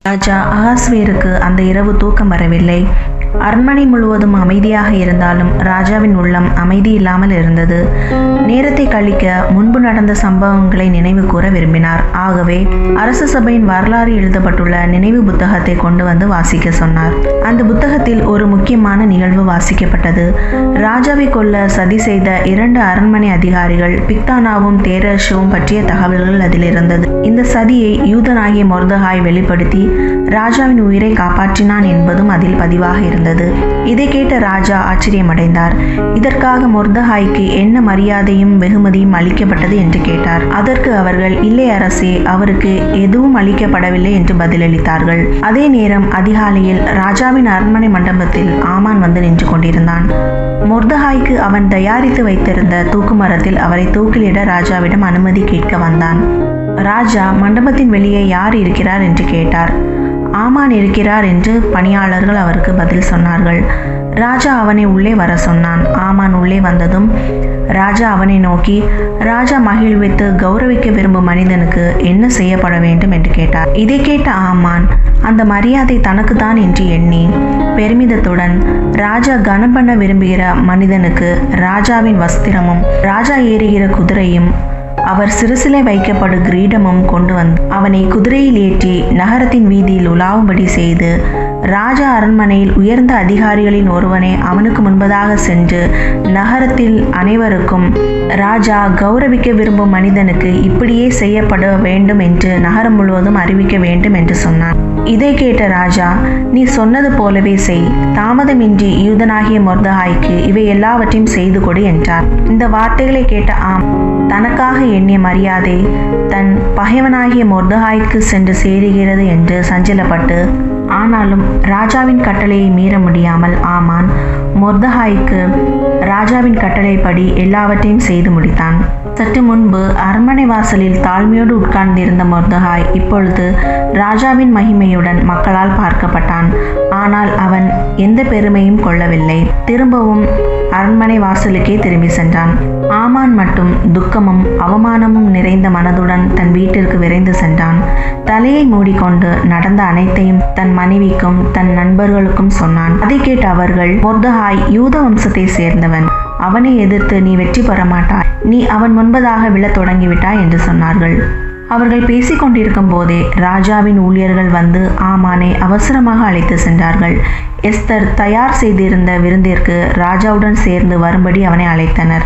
ராஜா அகாஸ்வேருக்கு அந்த இரவு தூக்கம் வரவில்லை. அரண்மனை முழுவதும் அமைதியாக இருந்தாலும் ராஜாவின் உள்ளம் அமைதி இல்லாமல் இருந்தது. நேரத்தை கழிக்க முன்பு நடந்த சம்பவங்களை நினைவு கூற விரும்பினார். ஆகவே அரச சபையின் வரலாறு எழுதப்பட்டுள்ள நினைவு புத்தகத்தை கொண்டு வந்து வாசிக்க சொன்னார். அந்த புத்தகத்தில் ஒரு முக்கியமான நிகழ்வு வாசிக்கப்பட்டது. ராஜாவை கொல்ல சதி செய்த 2 அரண்மனை அதிகாரிகள் பிக்தானாவும் தேரேஷுவும் பற்றிய தகவல்கள் அதில் இருந்தது. இந்த சதியை யூதனாகிய மொர்தெகாய் வெளிப்படுத்தி ராஜாவின் உயிரை காப்பாற்றினான் என்பதும் அதில் பதிவாக இருந்தது. இதை கேட்ட ராஜா ஆச்சரியமடைந்தார். இதற்காக மொர்தெகாய்க்கு என்ன மரியாதையும் வெகுமதியும் அளிக்கப்பட்டது என்று கேட்டார். அதற்கு அவர்கள், இல்லை அரசே, அவருக்கு எதுவும் அளிக்கப்படவில்லை என்று பதிலளித்தார்கள். அதே நேரம் அதிகாலையில் ராஜாவின் அரண்மனை மண்டபத்தில் ஆமான் வந்து நின்று கொண்டிருந்தான். மொர்தெகாய்க்கு அவன் தயாரித்து வைத்திருந்த தூக்குமரத்தில் அவரை தூக்கிலிட ராஜாவிடம் அனுமதி கேட்க வந்தான். ராஜா மண்டபத்தின் வெளியே யார் இருக்கிறார் என்று கேட்டார். ஆமான் இருக்கிறார் என்று பணியாளர்கள் அவருக்கு பதில் சொன்னார்கள். ராஜா அவனை உள்ளே வர சொன்னான். ஆமான் உள்ளே வந்ததும் ராஜா அவனை நோக்கி, ராஜா மகிழ்வித்து கௌரவிக்க விரும்பும் மனிதனுக்கு என்ன செய்யப்பட வேண்டும் என்று கேட்டார். இதை கேட்ட ஆமான் அந்த மரியாதை தனக்குத்தான் என்று எண்ணி பெருமிதத்துடன், ராஜா கனம் பண்ண விரும்புகிற மனிதனுக்கு ராஜாவின் வஸ்திரமும் ராஜா ஏறுகிற குதிரையும் அவர் சிறுசிலை வைக்கப்படும் கிரீடமும் கொண்டு வந்து அவனை குதிரையில் ஏற்றி நகரத்தின் வீதியில் உலாவும்படி செய்து, ராஜா அரண்மனையில் உயர்ந்த அதிகாரிகளின் ஒருவனை அவனுக்கு முன்பதாக சென்று நகரத்தில் அனைவருக்கும், ராஜா கௌரவிக்க விரும்பும் மனிதனுக்கு இப்படியே செய்யப்பட வேண்டும் என்று நகரம் முழுவதும் அறிவிக்க வேண்டும் என்று சொன்னான். இதை கேட்ட ராஜா, நீ சொன்னது போலவே செய், தாமதமின்றி யூதனாகிய மொர்தெகாய்க்கு இவை எல்லாவற்றையும் செய்து கொடு என்றார். இந்த வார்த்தைகளை கேட்ட தனக்காக எண்ணிய மரியாதை தன் பகைவனாகிய மொர்தெகாய்க்கு சென்று சேருகிறது என்று சஞ்சலப்பட்டு, ஆனாலும் ராஜாவின் கட்டளையை மீற முடியாமல் ஆமான் மொர்தெகாய்க்கு ராஜாவின் கட்டளைப்படி எல்லாவற்றையும் செய்து முடித்தான். சற்று முன்பு அரண்மனை வாசலில் தாழ்மையோடு உட்கார்ந்திருந்த மொர்தெகாய் இப்பொழுது ராஜாவின் மகிமையுடன் மக்களால் பார்க்கப்பட்டான். ஆனால் அவன் எந்த பெருமையும் கொள்ளவில்லை. திரும்பவும் அரண்மனை வாசலுக்கே திரும்பி சென்றான். ஆமான் மட்டும் துக்கமும் அவமானமும் நிறைந்த மனதுடன் தன் வீட்டிற்கு விரைந்து சென்றான். தலையை மூடிக்கொண்டு நடந்த அனைத்தையும் தன் மனைவிக்கும் தன் நண்பர்களுக்கும் சொன்னான். அதை கேட்ட அவர்கள், மொர்தெகாய் யூத வம்சத்தை சேர்ந்தவன், அவனை எதிர்த்து நீ வெற்றி பெற மாட்டாய், நீ அவன் முன்பதாக விழத் தொடங்கிவிட்டாய் என்று சொன்னார்கள். அவர்கள் பேசிக்கொண்டிருக்கும் போதே ராஜாவின் ஊழியர்கள் வந்து ஆமானை அவசரமாக அழைத்து சென்றார்கள். எஸ்தர் தயார் செய்திருந்த விருந்திற்கு ராஜாவுடன் சேர்ந்து வரும்படி அவனை அழைத்தனர்.